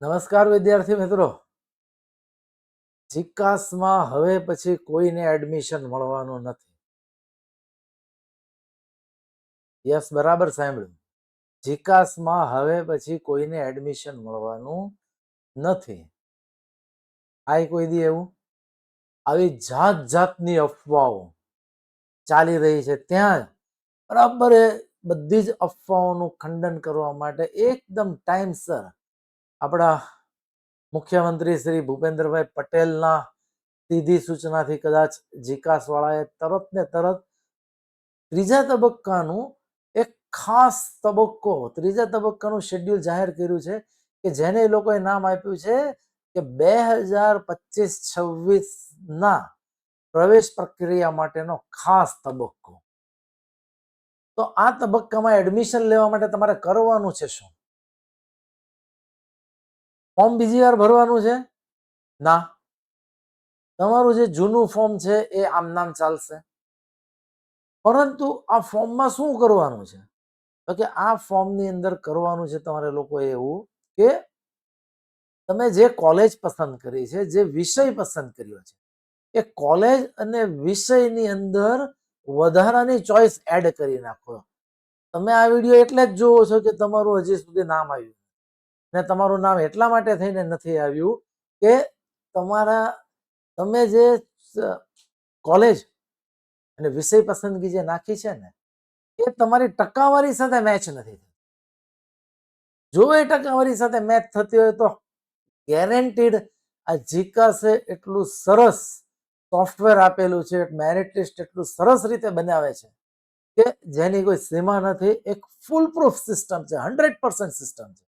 નમસ્કાર વિદ્યાર્થી મિત્રો. જીકાસમાં હવે પછી કોઈને એડમિશન મળવાનું નથી. યસ, બરાબર સાંભળ્યું. જીકાસમાં હવે પછી કોઈને એડમિશન મળવાનું નથી. આ કોઈ દી એવું આવી જાત જાતની અફવાઓ ચાલી રહી છે, ત્યાં બરાબર બધી જ અફવાઓનું ખંડન કરવા માટે એકદમ ટાઈમસર આપણા મુખ્યમંત્રી શ્રી ભૂપેન્દ્રભાઈ પટેલના સીધી સૂચનાથી કદાચ જીકાસ વાળાએ તરત ને તરત ત્રીજા તબક્કાનું એક ખાસ તબક્કો, ત્રીજા તબક્કાનું શેડ્યુલ જાહેર કર્યું છે કે જેને એ લોકોએ નામ આપ્યું છે કે 2025-26 ના પ્રવેશ પ્રક્રિયા માટેનો ખાસ તબક્કો. તો આ તબક્કામાં એડમિશન લેવા માટે તમારે કરવાનું છે શું? ફોર્મ બીજી વાર ભરવાનું છે? ના, તમારું જે જૂનું ફોર્મ છે એ આમ નામ ચાલશે. પરંતુ આ ફોર્મમાં શું કરવાનું છે? તો કે આ ફોર્મની અંદર કરવાનું છે તમારે લોકોએ એવું કે તમે જે કોલેજ પસંદ કરી છે, જે વિષય પસંદ કર્યો છે, એ કોલેજ અને વિષયની અંદર વધારાની ચોઈસ એડ કરી નાખો. તમે આ વિડીયો એટલે જ જોવો છો કે તમારું હજી સુધી નામ આવ્યું, ને તમારું નામ એટલા માટે થઈને નથી આવ્યું કે તમે જે કોલેજ અને વિષય પસંદગી જે નાખી છે ને, એ તમારી ટકાવારી સાથે મેચ નથી થતી. જો એ ટકાવારી સાથે મેચ થતી હોય તો ગેરંટીડ આ જીકાસે એટલું સરસ સોફ્ટવેર આપેલું છે, મેરિટ લિસ્ટ એટલું સરસ રીતે બનાવે છે કે જેની કોઈ સીમા નથી. એક ફૂલ પ્રૂફ સિસ્ટમ છે, 100% સિસ્ટમ છે.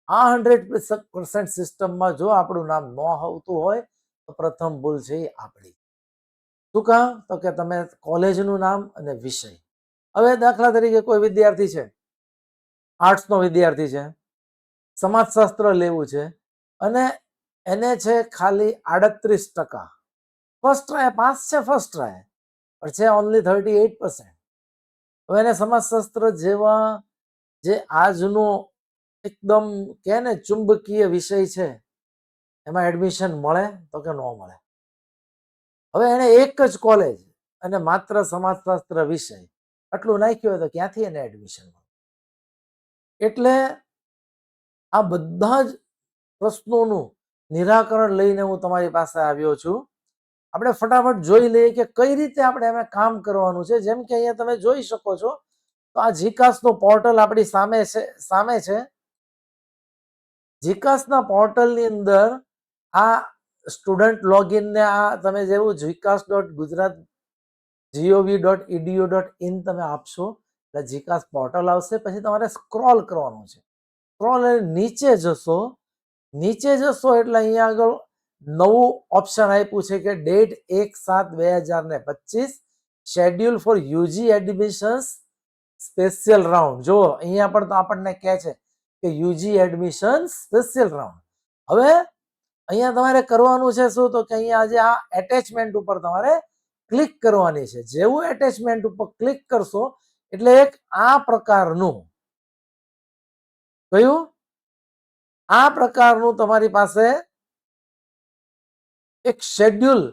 આ 100% સિસ્ટમમાં જો આપણું નામ ન આવતું હોય તો પ્રથમ ભૂલ છે એ આપણી. શું કામ? તો કે તમે કોલેજનું નામ અને વિષય. હવે દાખલા તરીકે કોઈ વિદ્યાર્થી છે, આર્ટ્સનો વિદ્યાર્થી છે, સમાજશાસ્ત્ર લેવું છે અને એને છે ખાલી 38%. ફર્સ્ટ ટ્રાય પાસ છે, ફર્સ્ટ ટ્રાય પણ છે ઓનલી 38%. હવે એને સમાજશાસ્ત્ર જેવા જે આજનો એકદમ કે ને ચુંબકીય વિષય છે એમાં એડમિશન મળે તો કે ન મળે? હવે એને એક જ કોલેજ અને માત્ર સમાજશાસ્ત્ર વિષય આટલું નાખ્યું હોય તો ક્યાંથી એને એડમિશન મળે? એટલે આ બધા જ પ્રશ્નોનું નિરાકરણ લઈને હું તમારી પાસે આવ્યો છું. આપણે ફટાફટ જોઈ લઈએ કે કઈ રીતે આપણે એમાં કામ કરવાનું છે. જેમ કે અહીંયા તમે જોઈ શકો છો તો આ જીકાસનું પોર્ટલ આપણી સામે છે. જીકાસના પોર્ટલની અંદર આ સ્ટુડન્ટ લોગિન ને આ તમે જેવું jikas.gujarat.gov.edu.in તમે આપશો એટલે જીકાસ પોર્ટલ આવશે. પછી તમારે સ્ક્રોલ કરવાનું છે. સ્ક્રોલ નીચે જશો એટલે અહીંયા આગળ નવું ઓપ્શન આપ્યું છે કે date 1/7/2025 schedule for UG admissions special round. જો અહીંયા પણ તો આપણને કહે છે કે યુજી એડમિશન સ્પેશિયલ રાઉન્ડ. હવે અહીંયા તમારે કરવાનું છે શું? તો કે અહીંયા આજે આ એટેચમેન્ટ ઉપર તમારે ક્લિક કરવાની છે. જેવું એટેચમેન્ટ ઉપર ક્લિક કરશો એટલે એક આ પ્રકારનું તમારી પાસે એક શેડ્યુલ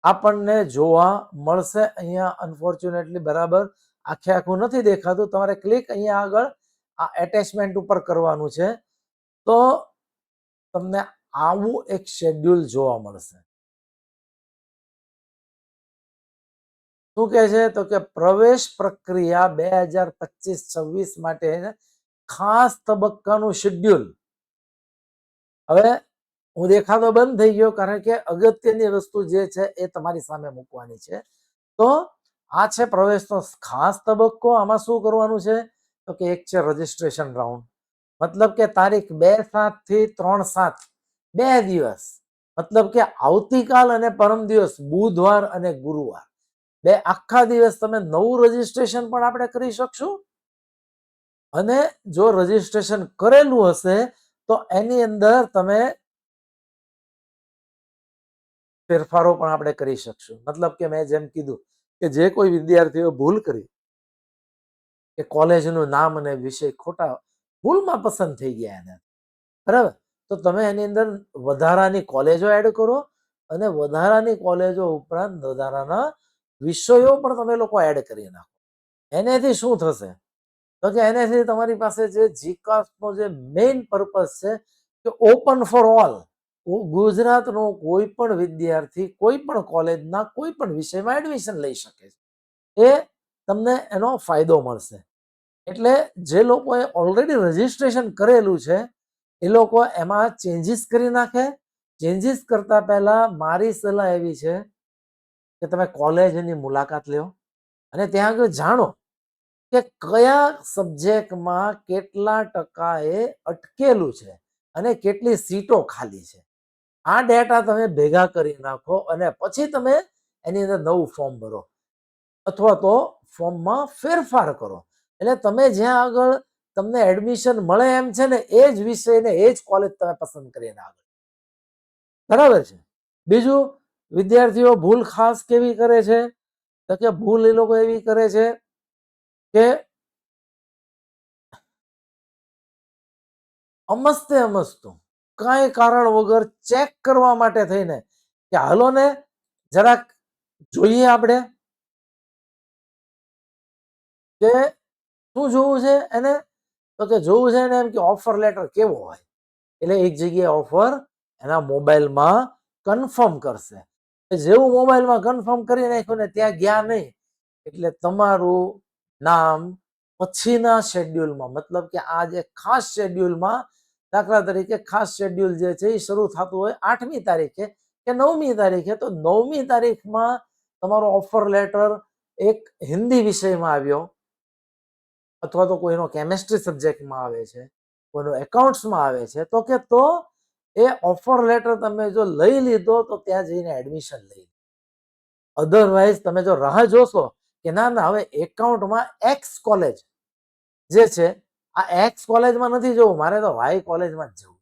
આપણને જોવા મળશે. અહીંયા અનફોર્ચ્યુનેટલી બરાબર આખું નથી દેખાતું. તમારે ક્લિક અહીંયા આગળ આ એટેચમેન્ટ ઉપર કરવાનું છે તો તમને આવું એક શેડ્યુલ જોવા મળશે. શું કહે છે? તો કે પ્રવેશ પ્રક્રિયા 2025-26 માટે ખાસ તબક્કાનું શેડ્યુલ. હવે હું દેખાતો બંધ થઈ ગયો કારણ કે અગત્યની વસ્તુ જે છે એ તમારી સામે મૂકવાની છે. તો આ છે પ્રવેશનો ખાસ તબક્કો. આમાં શું કરવાનું છે? તો કે એક છે રજીસ્ટ્રેશન રાઉન્ડ. મતલબ કે તારીખ 2/7 થી 3/7 2 દિવસ, મતલબ કે આવતીકાલ અને પરમ દિવસ બુધવાર અને ગુરુવાર 2 આખા દિવસ તમે નવું રજીસ્ટ્રેશન પણ આપણે કરી શકશું. અને જો રજીસ્ટ્રેશન કરેલું હશે તો એની અંદર તમે ફેરફારો પણ આપણે કરી શકશું. મતલબ કે મેં જેમ કીધું કે જે કોઈ વિદ્યાર્થીઓ ભૂલ કરી કે કોલેજનું નામ અને વિષય ખોટા ભૂલમાં પસંદ થઈ ગયા એને, બરાબર, તો તમે એની અંદર વધારાની કોલેજો એડ કરો અને વધારાની કોલેજો ઉપરાંત વધારાના વિષયો પણ તમે લોકો એડ કરી નાખો. એનાથી શું થશે તો કે એનાથી તમારી પાસે જે જીકાસનો જે મેઇન પર્પઝ છે કે ઓપન ફોર ઓલ, ગુજરાતનો કોઈ પણ વિદ્યાર્થી કોઈ પણ કોલેજના કોઈ પણ વિષયમાં એડમિશન લઈ શકે છે. એ તમને એનો ફાયદો મળશે. એટલે જે લોકોએ ઓલરેડી રજીસ્ટ્રેશન કરેલું છે એ લોકો એમાં ચેન્જીસ કરી નાખે. ચેન્જીસ કરતા પહેલા મારી સલાહ એવી છે કે તમે કોલેજની મુલાકાત લ્યો અને ત્યાં આગળ જાણો કે કયા સબ્જેક્ટમાં કેટલા ટકાએ અટકેલું છે અને કેટલી સીટો ખાલી છે. આ ડેટા તમે ભેગા કરી નાખો અને પછી તમે એની અંદર નવું ફોર્મ ભરો અથવા તો ફોર્મમાં ફેરફાર કરો. એટલે તમે જ્યાં આગળ તમને એડમિશન મળે એમ છે ને એ જ વિષયને એ જ કોલેજ તમે પસંદ કરીને આગળ. બરાબર છે. બીજું, વિદ્યાર્થીઓ ભૂલ ખાસ કેવી કરે છે તો કે ભૂલ એ લોકો એવી કરે છે કે અમસ્તે અમસ્તું કઈ કારણ વગર ચેક કરવા માટે થઈને કે હાલો ને જરાક જોઈએ આપણે કે શું જોવું છે એને, તો કે જોવું છે એને એમ કે ઓફર લેટર કેવો હોય. એટલે એક જગ્યાએ ઓફર એના મોબાઈલમાં કન્ફર્મ કરશે. જેવું મોબાઈલમાં કન્ફર્મ કરી નાખ્યું ને ત્યાં ગયા નહીં એટલે તમારું નામ પછીના શેડ્યુલમાં, મતલબ કે આ જે ખાસ શેડ્યુલમાં, દાખલા તરીકે ખાસ શેડ્યુલ જે છે એ શરૂ થતું હોય 8મી તારીખે કે 9મી તારીખે, તો 9મી તારીખમાં તમારો ઓફર લેટર એક હિન્દી વિષયમાં આવ્યો અથવા તો કોઈનો કેમેસ્ટ્રી સબ્જેક્ટમાં આવે છે, કોઈનો એકાઉન્ટ્સમાં આવે છે, તો કે તો એ ઓફર લેટર તમે જો લઈ લીધો તો ત્યાં જઈને એડમિશન લઈ. અધરવાઇઝ તમે જો રાહ જોશો કે ના ના હવે એકાઉન્ટમાં એક્સ કોલેજ જે છે આ એક્સ કોલેજમાં નથી જવું, મારે તો વાય કોલેજમાં જ જવું.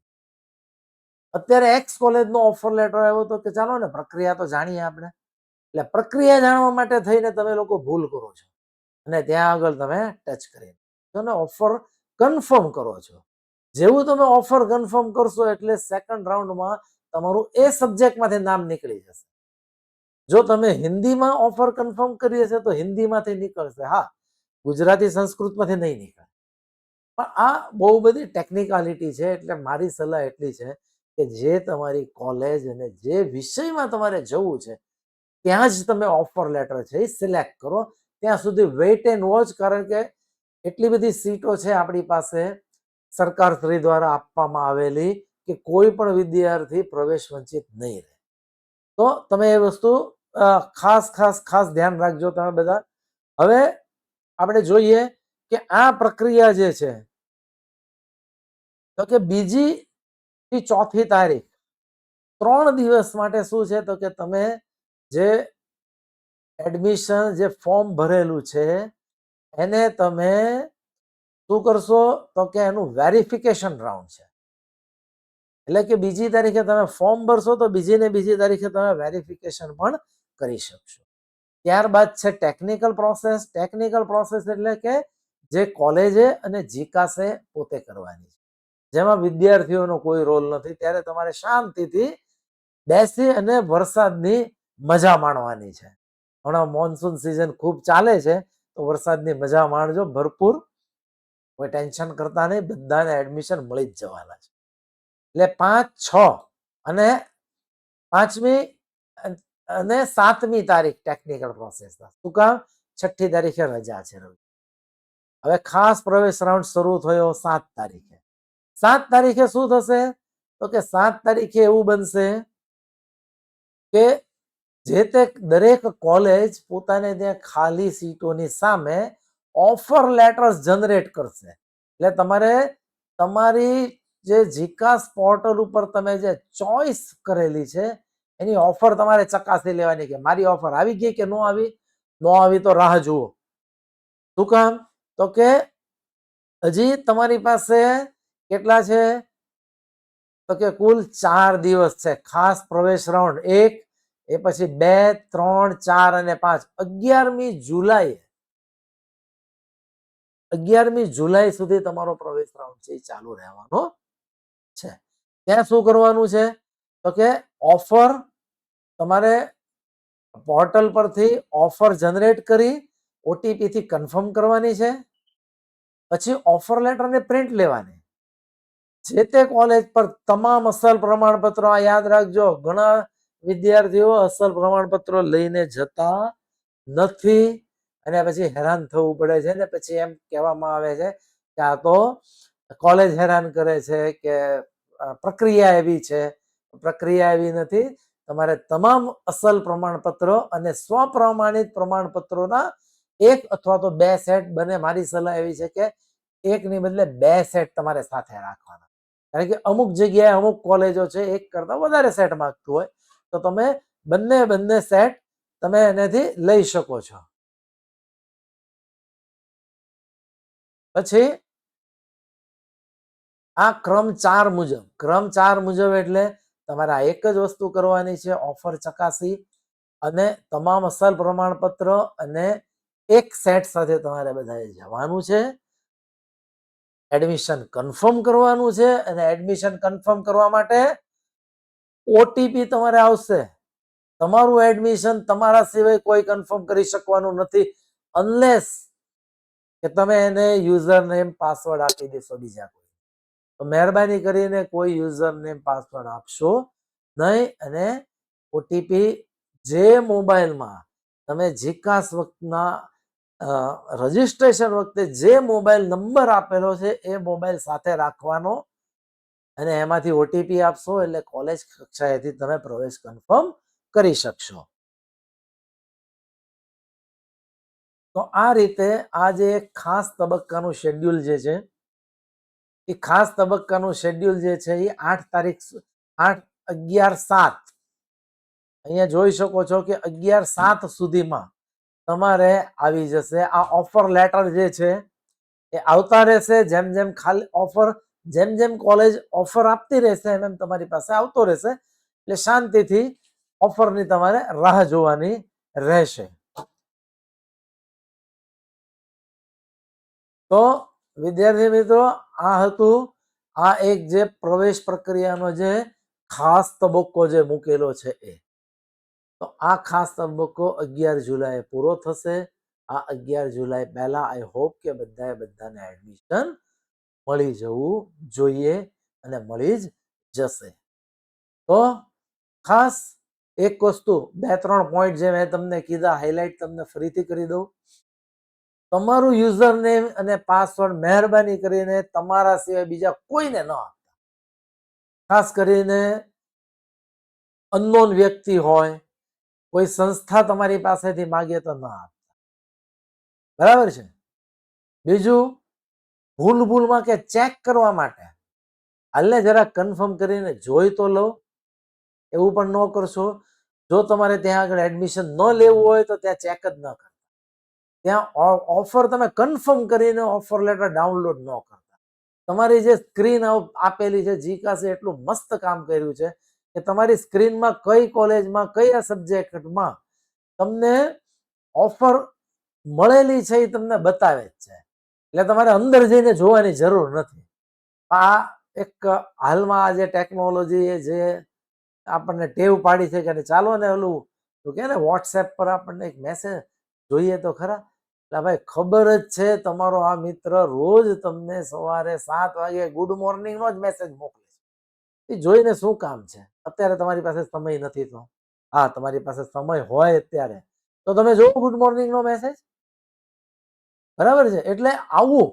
અત્યારે એક્સ કોલેજનો ઓફર લેટર આવ્યો તો કે ચાલો ને પ્રક્રિયા તો જાણીએ આપણે. એટલે પ્રક્રિયા જાણવા માટે થઈને તમે લોકો ભૂલ કરો છો અને ત્યાં આગળ તમે ટચ કરી અને ઓફર કન્ફર્મ કરો છો. જેવું તમે ઓફર કન્ફર્મ કરશો એટલે સેકન્ડ રાઉન્ડમાં તમારું એ સબ્જેક્ટમાંથી નામ નીકળી જશે. જો તમે હિન્દીમાં ઓફર કન્ફર્મ કરી હશે તો હિન્દીમાંથી નીકળશે, હા, ગુજરાતી સંસ્કૃતમાંથી નહીં નીકળે. પણ આ બહુ બધી ટેકનિકાલિટી છે. એટલે મારી સલાહ એટલી છે કે જે તમારી કોલેજ અને જે વિષયમાં તમારે જવું છે ત્યાં જ તમે ઓફર લેટર છે એ સિલેક્ટ કરો. ત્યાં સુધી વેઇટ એન્ડ વોચ, કારણ કે એટલી બધી સીટો છે આપણી પાસે સરકાર શ્રી દ્વારા આપવામાં આવેલી કે કોઈ પણ વિદ્યાર્થી પ્રવેશ વંચિત નહીં રહે. તો તમે એ વસ્તુ ખાસ ખાસ ખાસ ધ્યાન રાખજો તમે બધા. હવે આપણે જોઈએ કે આ પ્રક્રિયા જે છે તો કે 2જી થી 4થી તારીખ 3 દિવસ માટે શું છે તો કે તમે જે એડમિશન જે ફોર્મ ભરેલું છે એને તમે શું કરશો તો કે એનું વેરિફિકેશન રાઉન્ડ છે. એટલે કે 2જી તારીખે તમે ફોર્મ ભરશો તો બીજી ને બીજી તારીખે તમે વેરિફિકેશન પણ કરી શકશો. ત્યારબાદ છે ટેકનિકલ પ્રોસેસ. ટેકનિકલ પ્રોસેસ એટલે કે જે કોલેજે અને જીકાસે પોતે કરવાની છે, જેમાં વિદ્યાર્થીઓનો કોઈ રોલ નથી. ત્યારે તમારે શાંતિથી બેસી અને વરસાદની મજા માણવાની છે. હમણાં મોન્સૂન સિઝન ખૂબ ચાલે છે તો વરસાદની મજા માણજો ભરપૂર. કોઈ ટેન્શન કરતા નહીં, બધાને એડમિશન મળી જ જવાના છે. એટલે 5, 6 અને 5મી અને 7મી તારીખ ટેકનિકલ પ્રોસેસ. શું કામ? 6ઠ્ઠી તારીખે રજા છે. હવે ખાસ પ્રવેશ રાઉન્ડ શરૂ થયો 7 તારીખે. 7 તારીખે શું થશે તો કે 7 તારીખે એવું બનશે કે જે તે દરેક કોલેજ પોતાને ત્યાં ખાલી સીટોની સામે ઓફર લેટર્સ જનરેટ કરશે. એટલે તમારે તમારી જે જીકાસ પોર્ટલ ઉપર તમે જે ચોઈસ કરેલી છે એની ઓફર તમારે ચકાસી લેવાની કે મારી ઓફર આવી ગઈ કે ન આવી. ન આવી તો રાહ જુઓ. શું કામ? તો કે હજી તમારી પાસે કેટલા છે તો કે કુલ 4 દિવસ છે. ખાસ પ્રવેશ રાઉન્ડ 1, એ પછી 2, 3, 4 અને 5. 11મી જુલાઈ સુધી તમારો પ્રવેશ રાઉન્ડ છે એ ચાલુ રહેવાનો છે. ત્યાં શું કરવાનું છે તો કે ઓફર તમારે પોર્ટલ પરથી ઓફર જનરેટ કરી ઓટીપી થી કન્ફર્મ કરવાની છે. પછી ઓફર લેટર ને પ્રિન્ટ લેવાની. જે તે કોલેજ પર તમામ અસલ પ્રમાણપત્રો, યાદ રાખજો, ઘણા વિદ્યાર્થીઓ અસલ પ્રમાણપત્રો લઈને જતા નથી અને પછી હેરાન થવું પડે છે ને પછી એમ કહેવામાં આવે છે કે આ તો કોલેજ હેરાન કરે છે કે પ્રક્રિયા એવી છે. પ્રક્રિયા એવી નથી. તમારે તમામ અસલ પ્રમાણપત્રો અને સ્વપ્રમાણિત પ્રમાણપત્રોના એક અથવા તો બે સેટ બને. મારી સલાહ એવી છે કે એકની બદલે બે સેટ તમારે સાથે રાખવાના. કારણ કે અમુક જગ્યાએ અમુક કોલેજો છે એક કરતા વધારે સેટ માંગતું હોય તો તમે બંને સેટ તમે એનાથી લઈ શકો છો. પછી આ ક્રમ 4 મુજબ એટલે તમારે આ એક જ વસ્તુ કરવાની છે, ઓફર ચકાસી અને તમામ અસલ પ્રમાણપત્ર અને એક સેટ સાથે તમારે બધાએ જવાનું છે. એડમિશન કન્ફર્મ કરવાનું છે અને એડમિશન કન્ફર્મ કરવા માટે ઓટીપી તમારે આવશે. તમારું એડમિશન તમારા સિવાય કોઈ કન્ફર્મ કરી શકવાનું નથી અનલેસ કે તમે એને યુઝર નેમ પાસવર્ડ આપી દેશો બીજા કોઈ. તો મહેરબાની કરીને કોઈ યુઝર નેમ પાસવર્ડ આપશો નહીં. અને ઓટીપી જે મોબાઈલમાં તમે જીકાસ વખતના રજીસ્ટ્રેશન વખતે જે મોબાઈલ નંબર આપેલો છે એ મોબાઈલ સાથે રાખવાનો અને એમાંથી ઓટીપી આપશો એટલે કોલેજ કક્ષાએથી તમે પ્રવેશ કન્ફર્મ કરી શકશો. તો આ રીતે આ જે ખાસ તબક્કાનું શેડ્યુલ જે છે એ ખાસ તબક્કાનું શેડ્યુલ જે છે એ 8 તારીખ 8, 11, 7 અહીંયા જોઈ શકો છો કે 11/7 સુધીમાં તમારે આવી જશે. આ ઓફર લેટર જે છે એ આવતા રહેશે. જેમ જેમ ખાલી ઓફર જેમ કોલેજ ઓફર આપતી રહેશે એમ તમારી પાસે આવતો રહેશે. એટલે શાંતિથી ઓફરની તમારે રાહ જોવાની રહેશે. તો વિદ્યાર્થી મિત્રો આ હતું આ એક જે પ્રવેશ પ્રક્રિયાનો જે ખાસ તબક્કો જે મૂકેલો છે એ. તો આ ખાસ તબક્કો 11 જુલાઈ પૂરો થશે. આ 11 જુલાઈ પહેલા આઈ હોપ કે બધાને એડમિશન મળી જવું જોઈએ અને મળી જ જશે. તો ખાસ એક વસ્તુ 2-3 પોઈન્ટ જે મેં તમને કીધા હાઇલાઇટ તમને ફરીથી કરી દઉં. તમારું યુઝર નેમ અને પાસવર્ડ મહેરબાની કરીને તમારા સિવાય બીજા કોઈને ન આપતા. ખાસ કરીને અનનોન વ્યક્તિ હોય, કોઈ સંસ્થા તમારી પાસેથી માગે તો ન આપતા. બરાબર છે. બીજું ભૂલમાં કે ચેક કરવા માટે હાલને જરા કન્ફર્મ કરીને જોઈ તો લો. એવું પણ ન કરશો. જો તમારે ત્યાં આગળ એડમિશન ન લેવું હોય તો ત્યાં ચેક જ ન કરતા. ત્યાં ઓફર તમે કન્ફર્મ કરીને ઓફર લેટર ડાઉનલોડ ન કરતા. તમારી જે સ્ક્રીન આપેલી છે જીકાસે એટલું મસ્ત કામ કર્યું છે કે તમારી સ્ક્રીનમાં કઈ કોલેજમાં કયા સબ્જેક્ટમાં તમને ઓફર મળેલી છે એ તમને બતાવે જ છે. એટલે તમારે અંદર જઈને જોવાની જરૂર નથી. આ એક હાલમાં આ જે ટેકનોલોજી જે આપણને ટેવ પાડી છે કે ચાલો ને ઓલું કે ને વોટ્સએપ પર આપણને એક મેસેજ જોઈએ તો ખરા. એટલે ભાઈ ખબર જ છે તમારો આ મિત્ર રોજ તમને સવારે 7 વાગે ગુડ મોર્નિંગ નો જ મેસેજ મોકલે છે. એ જોઈને શું કામ છે? અત્યારે તમારી પાસે સમય નથી તો હા તમારી પાસે સમય હોય અત્યારે તો તમે જોવો ગુડ મોર્નિંગ નો મેસેજ. બરાબર છે. એટલે આવું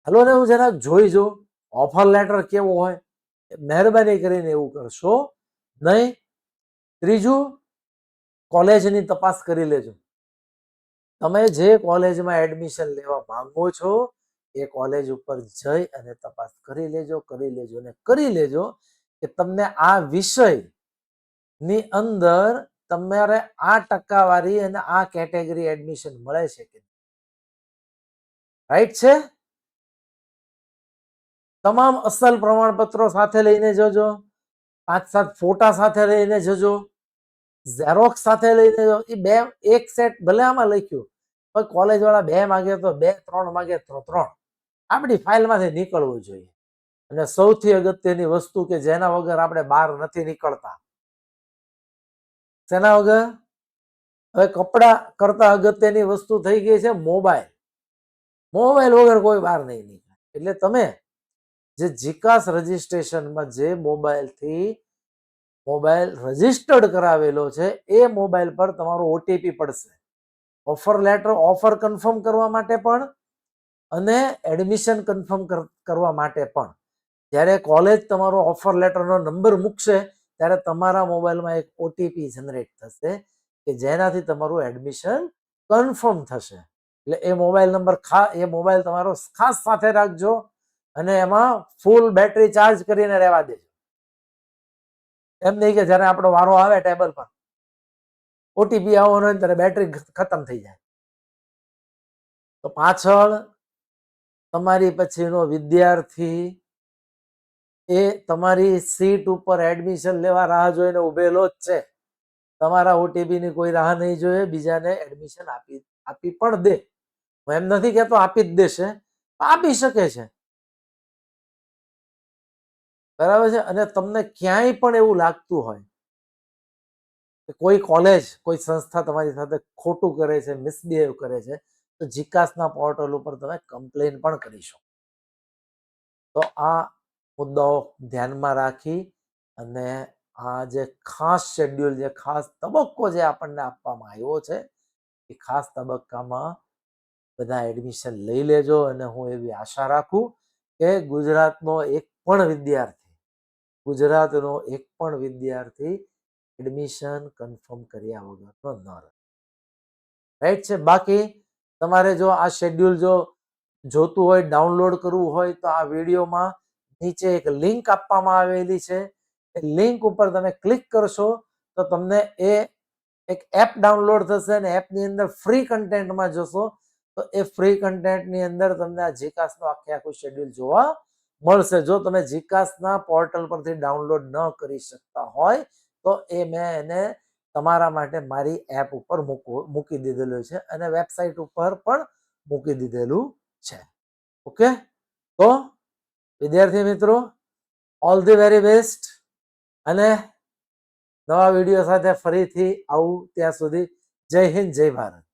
હાલો ને હું જરાક જોઈ જો ઓફર લેટર કેવો હોય. મહેરબાની કરીને એવું કરશો નહીં. ત્રીજું કોલેજની તપાસ કરી લેજો. તમે જે કોલેજમાં એડમિશન લેવા માંગો છો એ કોલેજ ઉપર જઈ અને તપાસ કરી લેજો અને કરી લેજો કે તમને આ વિષય ની અંદર તમારે આ ટકાવારી અને આ કેટેગરી એડમિશન મળે છે કે રાઈટ છે. તમામ અસલ પ્રમાણપત્રો સાથે લઈને જજો. 5-7 ફોટા સાથે લઈને જજો. ઝેરોક્સ સાથે લઈને એ બે એક સેટ ભલે આમાં લખ્યું પણ કોલેજ વાળા 2 માંગે તો 2, 3 માંગે તો 3. આપણી ફાઇલમાંથી નીકળવું જોઈએ. અને સૌથી અગત્યની વસ્તુ કે જેના વગર આપણે બહાર નથી નીકળતા, શેના વગર? હવે કપડા કરતા અગત્યની વસ્તુ થઈ ગઈ છે મોબાઈલ. મોબાઈલ વગર કોઈ બહાર નહીં નીકળે. એટલે તમે જે જીકાસ રજીસ્ટ્રેશનમાં જે મોબાઈલથી મોબાઈલ રજીસ્ટર્ડ કરાવેલો છે એ મોબાઈલ પર તમારો ઓટીપી પડશે. ઓફર લેટર, ઓફર કન્ફર્મ કરવા માટે પણ અને એડમિશન કન્ફર્મ કરવા માટે પણ. જ્યારે કોલેજ તમારો ઓફર લેટરનો નંબર મૂકશે ત્યારે તમારા મોબાઈલમાં એક ઓટીપી જનરેટ થશે કે જેનાથી તમારું એડમિશન કન્ફર્મ થશે. એટલે એ મોબાઈલ નંબર એ મોબાઈલ તમારો ખાસ સાથે રાખજો અને એમાં ફૂલ બેટરી ચાર્જ કરીને રહેવા દેજો. એમ નહીં કે જ્યારે આપણો વારો આવે ટેબલ પર ઓટીપી આવવાનો હોય ત્યારે બેટરી ખતમ થઈ જાય. તો પાછળ તમારી પછીનો વિદ્યાર્થી એ તમારી સીટ ઉપર એડમિશન લેવા રાહ જોઈને ઉભેલો જ છે. તમારા ઓટીપી ની કોઈ રાહ નહીં જોઈએ, બીજાને એડમિશન આપી પણ દે. હું એમ નથી કહેતો આપી જ દેશે, આપી શકે છે, બરાબર છે. અને તમને ક્યાંય પણ એવું લાગતું હોય કે કોઈ કોલેજ, કોઈ સંસ્થા તમારી સાથે ખોટું કરે છે, મિસબિહેવ કરે છે, તો જીકાસના પોર્ટલ ઉપર તમે કમ્પ્લેન પણ કરી શકો. તો આ મુદ્દાઓ ધ્યાનમાં રાખી અને આ જે ખાસ શેડ્યુલ, જે ખાસ તબક્કો જે આપણને આપવામાં આવ્યો છે એ ખાસ તબક્કામાં બધા એડમિશન લઈ લેજો. અને હું એવી આશા રાખું કે ગુજરાતનો એક પણ વિદ્યાર્થી એડમિશન કન્ફર્મ કર્યા વગરનો ન રહે. રાઈટ છે. બાકી તમારે જો આ શેડ્યુલ જો જોતું હોય, ડાઉનલોડ કરવું હોય, તો આ વિડીયોમાં નીચે એક લિંક આપવામાં આવેલી છે. એ લિંક ઉપર તમે ક્લિક કરશો તો તમને એક એપ ડાઉનલોડ થશે અને એપની અંદર ફ્રી કન્ટેન્ટમાં જશો તો એ ફ્રી કન્ટેન્ટની અંદર તમને આ જીકાસનું આખું શેડ્યુલ જોવા મળશે. જો તમે જીકાસના પોર્ટલ પરથી ડાઉનલોડ ન કરી શકતા હોય તો મેં એને તમારા માટે મારી એપ ઉપર મૂકી દીધેલું છે અને વેબસાઇટ ઉપર પણ મૂકી દીધેલું છે. ઓકે, તો વિદ્યાર્થી મિત્રો, ઓલ ધી વેરી બેસ્ટ. અને નવા વિડીયો સાથે ફરીથી આવું ત્યાં સુધી જય હિન્દ, જય ભારત.